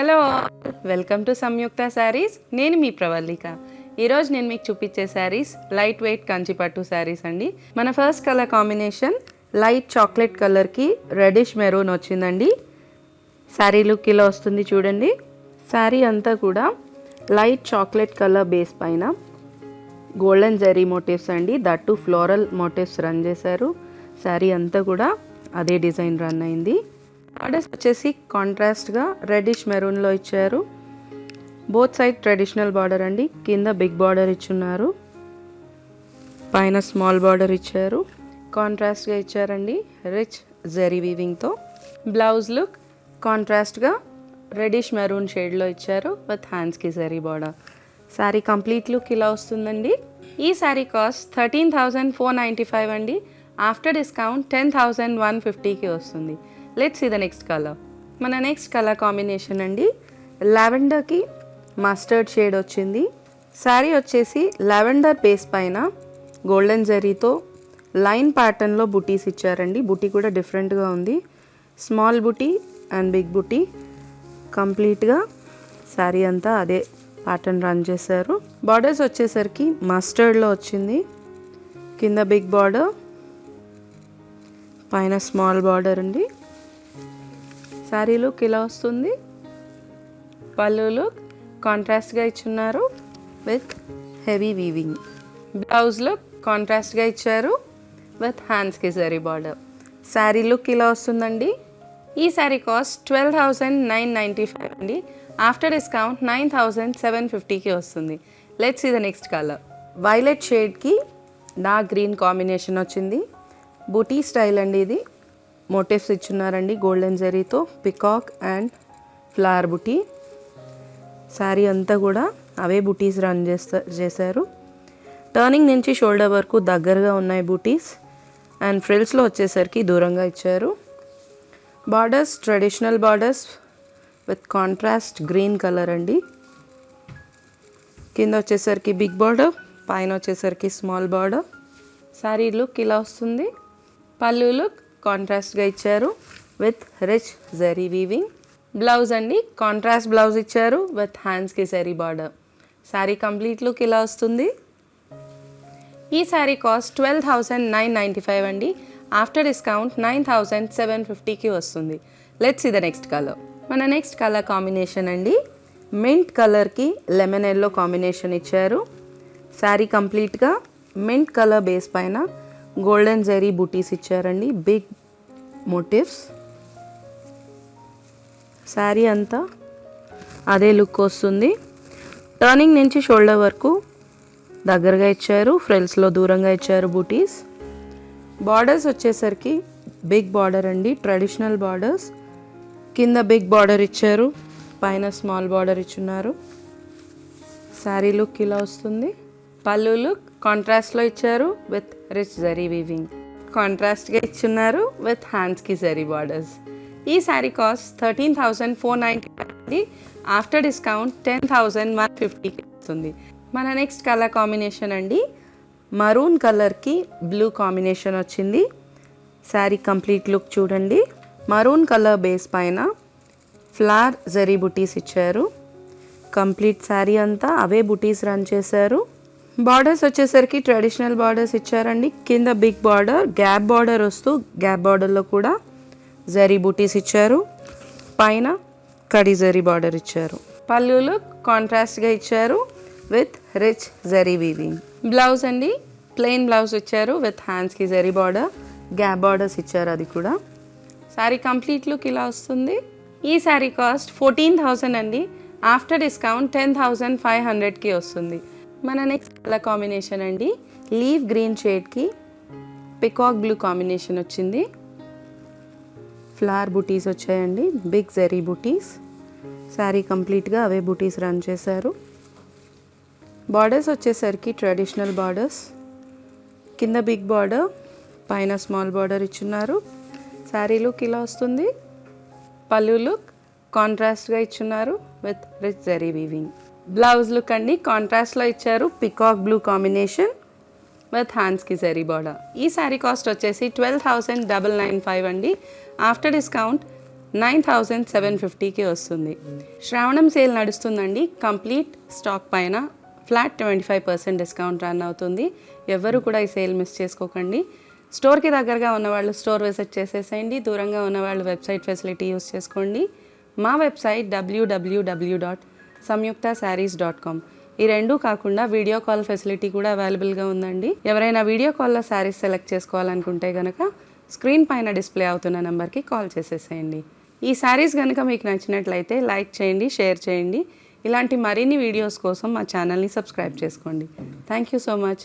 Hello, welcome to సంయుక్త శారీస్. నేను మీ ప్రవల్లిక. ఈరోజు నేను మీకు చూపించే శారీస్ లైట్ వెయిట్ కంచిపట్టు శారీస్ అండి. మన first colour combination light chocolate కలర్కి రెడిష్ మెరూన్ వచ్చిందండి. శారీ లుక్ ఇలా వస్తుంది చూడండి. శారీ అంతా కూడా లైట్ చాక్లెట్ కలర్ బేస్ పైన గోల్డెన్ జరీ మోటివ్స్ అండి, దట్టు ఫ్లోరల్ మోటివ్స్ రన్ చేశారు. శారీ అంతా కూడా అదే డిజైన్ రన్ అయింది. బార్డర్స్ వచ్చేసి కాంట్రాస్ట్గా రెడ్డిష్ మెరూన్లో ఇచ్చారు. బోత్ సైడ్ ట్రెడిషనల్ బార్డర్ అండి. కింద బిగ్ బార్డర్ ఇచ్చున్నారు, పైన స్మాల్ బార్డర్ ఇచ్చారు. కాంట్రాస్ట్గా ఇచ్చారండి రిచ్ జరీ వీవింగ్తో. బ్లౌజ్ లుక్ కాంట్రాస్ట్గా రెడ్డిష్ మెరూన్ షేడ్లో ఇచ్చారు విత్ హ్యాండ్స్కి zari border. Sari complete look ఇలా వస్తుందండి. ఈ శారీ కాస్ట్ 13,495 అండి. ఆఫ్టర్ డిస్కౌంట్ 10,150కి వస్తుంది. Let's see the next colour. మన నెక్స్ట్ కలర్ కాంబినేషన్ అండి లావెండర్కి మస్టర్డ్ షేడ్ వచ్చింది. శారీ వచ్చేసి లావెండర్ బేస్ పైన గోల్డెన్ జరీతో లైన్ ప్యాటర్న్లో బుటీస్ ఇచ్చారండి. బుటీ కూడా డిఫరెంట్గా ఉంది. స్మాల్ బుటీ అండ్ బిగ్ బుటీ కంప్లీట్గా శారీ అంతా అదే ప్యాటర్న్ రన్ చేశారు. బార్డర్స్ వచ్చేసరికి మస్టర్డ్లో వచ్చింది. కింద బిగ్ బార్డర్, పైన స్మాల్ బార్డర్ అండి. శారీ లుక్ ఇలా వస్తుంది. పళ్ళు లుక్ కాంట్రాస్ట్గా ఇచ్చున్నారు with heavy weaving. Blouse look కాంట్రాస్ట్గా ఇచ్చారు విత్ హ్యాండ్స్కి జరీ బార్డర్. శారీ లుక్ ఇలా వస్తుందండి. ఈ శారీ కాస్ట్ 12,995 అండి. ఆఫ్టర్ డిస్కౌంట్ 9,750కి వస్తుంది. Let's see the next colour. Violet షేడ్కి డార్క్ గ్రీన్ కాంబినేషన్ వచ్చింది. బూటీ స్టైల్ అండి ఇది. మోటివ్స్ ఇచ్చున్నారండి గోల్డెన్ జరీతో, peacock and flower buti. Sari అంతా కూడా అవే బుటీస్ రన్ చేశారు. టర్నింగ్ నుంచి షోల్డర్ వరకు దగ్గరగా ఉన్నాయి బూటీస్ అండ్ ఫ్రిల్స్లో వచ్చేసరికి దూరంగా ఇచ్చారు. Borders traditional borders with contrast green colour అండి. కింద వచ్చేసరికి బిగ్ బార్డర్, పైన వచ్చేసరికి స్మాల్ బార్డర్. శారీ లుక్ ఇలా వస్తుంది. పళ్ళు లుక్ కాంట్రాస్ట్గా ఇచ్చారు with rich zari weaving. Blouse అండి కాంట్రాస్ట్ బ్లౌజ్ ఇచ్చారు విత్ హ్యాండ్స్కి zari border. Sari complete look ఇలా వస్తుంది. ఈ శారీ కాస్ట్ 12,995 అండి. ఆఫ్టర్ డిస్కౌంట్ 9,750కి వస్తుంది. Let's see the next colour. మన నెక్స్ట్ కలర్ కాంబినేషన్ అండి మింట్ కలర్కి లెమన్ ఎల్లో కాంబినేషన్ ఇచ్చారు. శారీ కంప్లీట్గా మింట్ కలర్ బేస్ పైన గోల్డెన్ జరీ బూటీస్ ఇచ్చారండి, బిగ్ మోటివ్స్. శారీ అంతా అదే లుక్ వస్తుంది. టర్నింగ్ నుంచి షోల్డర్ వరకు దగ్గరగా ఇచ్చారు, ఫ్రిల్స్లో దూరంగా ఇచ్చారు బూటీస్. బార్డర్స్ వచ్చేసరికి బిగ్ బార్డర్ అండి, ట్రెడిషనల్ బార్డర్స్. కింద బిగ్ బార్డర్ ఇచ్చారు, పైన స్మాల్ బార్డర్ ఇచ్చున్నారు. శారీ లుక్ ఇలా వస్తుంది. పళ్ళు లుక్ కాంట్రాస్ట్లో ఇచ్చారు విత్ రిచ్ జరీ వీవింగ్. కాంట్రాస్ట్గా ఇచ్చున్నారు విత్ హ్యాండ్స్కి జరీ బార్డర్స్. ఈ శారీ కాస్ట్ 13,495. ఆఫ్టర్ డిస్కౌంట్ 10,150కి వస్తుంది. మన నెక్స్ట్ కలర్ కాంబినేషన్ అండి మరూన్ కలర్కి బ్లూ కాంబినేషన్ వచ్చింది. శారీ కంప్లీట్ లుక్ చూడండి. మరూన్ కలర్ బేస్ పైన ఫ్లవర్ జరీ బుటీస్ ఇచ్చారు. కంప్లీట్ శారీ అంతా అవే బుటీస్ రన్ చేశారు. బార్డర్స్ వచ్చేసరికి ట్రెడిషనల్ బార్డర్స్ ఇచ్చారండి. కింద బిగ్ బార్డర్, గ్యాప్ బార్డర్ వస్తూ గ్యాప్ బార్డర్లో కూడా జరీ బూటీస్ ఇచ్చారు. పైన కడి జరీ బార్డర్ ఇచ్చారు. పళ్ళు లుక్ కాంట్రాస్ట్గా ఇచ్చారు with rich zari weaving. Blouse అండి ప్లెయిన్ బ్లౌజ్ ఇచ్చారు విత్ హ్యాండ్స్కి జరీ బార్డర్, గ్యాప్ బార్డర్స్ ఇచ్చారు అది కూడా. శారీ కంప్లీట్ లుక్ ఇలా వస్తుంది. ఈ శారీ కాస్ట్ 14,000 అండి. ఆఫ్టర్ డిస్కౌంట్ 10,500కి వస్తుంది. మన నెక్స్ట్ కలర్ కాంబినేషన్ అండి లీవ్ గ్రీన్ షేడ్కి పికాక్ బ్లూ కాంబినేషన్ వచ్చింది. ఫ్లవర్ బుటీస్ వచ్చాయండి, బిగ్ జరీ బుటీస్. శారీ కంప్లీట్గా అవే బుటీస్ రన్ చేశారు. బార్డర్స్ వచ్చేసరికి ట్రెడిషనల్ బార్డర్స్. కింద బిగ్ బార్డర్, పైన స్మాల్ బార్డర్ ఇచ్చున్నారు. శారీ లుక్ ఇలా వస్తుంది. పళ్ళు లుక్ కాంట్రాస్ట్గా ఇచ్చున్నారు with rich zari weaving. Blouse look అండి కాంట్రాస్ట్లో ఇచ్చారు, పికాక్ బ్లూ కాంబినేషన్ విత్ హ్యాండ్స్కి జరీ బార్డర్. ఈ శారీ కాస్ట్ వచ్చేసి 12,995 అండి. ఆఫ్టర్ డిస్కౌంట్ 9,750కి వస్తుంది. శ్రావణం సేల్ నడుస్తుందండి. కంప్లీట్ స్టాక్ పైన ఫ్లాట్ 25% డిస్కౌంట్ రన్ అవుతుంది. ఎవరు కూడా ఈ సేల్ మిస్ చేసుకోకండి. స్టోర్కి దగ్గరగా ఉన్నవాళ్ళు స్టోర్ విజిట్ చేసేసేయండి. దూరంగా ఉన్నవాళ్ళు వెబ్సైట్ ఫెసిలిటీ యూస్ చేసుకోండి. మా వెబ్సైట్ www.samyuktasarees.com. ఈ రెండూ కాకుండా వీడియో కాల్ ఫెసిలిటీ కూడా అవైలబుల్గా ఉందండి. ఎవరైనా వీడియో కాల్లో శారీస్ సెలెక్ట్ చేసుకోవాలనుకుంటే కనుక స్క్రీన్ పైన డిస్ప్లే అవుతున్న నెంబర్కి కాల్ చేసేసేయండి. ఈ శారీస్ కనుక మీకు నచ్చినట్లయితే లైక్ చేయండి, షేర్ చేయండి. ఇలాంటి మరిన్ని వీడియోస్ కోసం మా ఛానల్ని సబ్స్క్రైబ్ చేసుకోండి. Thank you so much.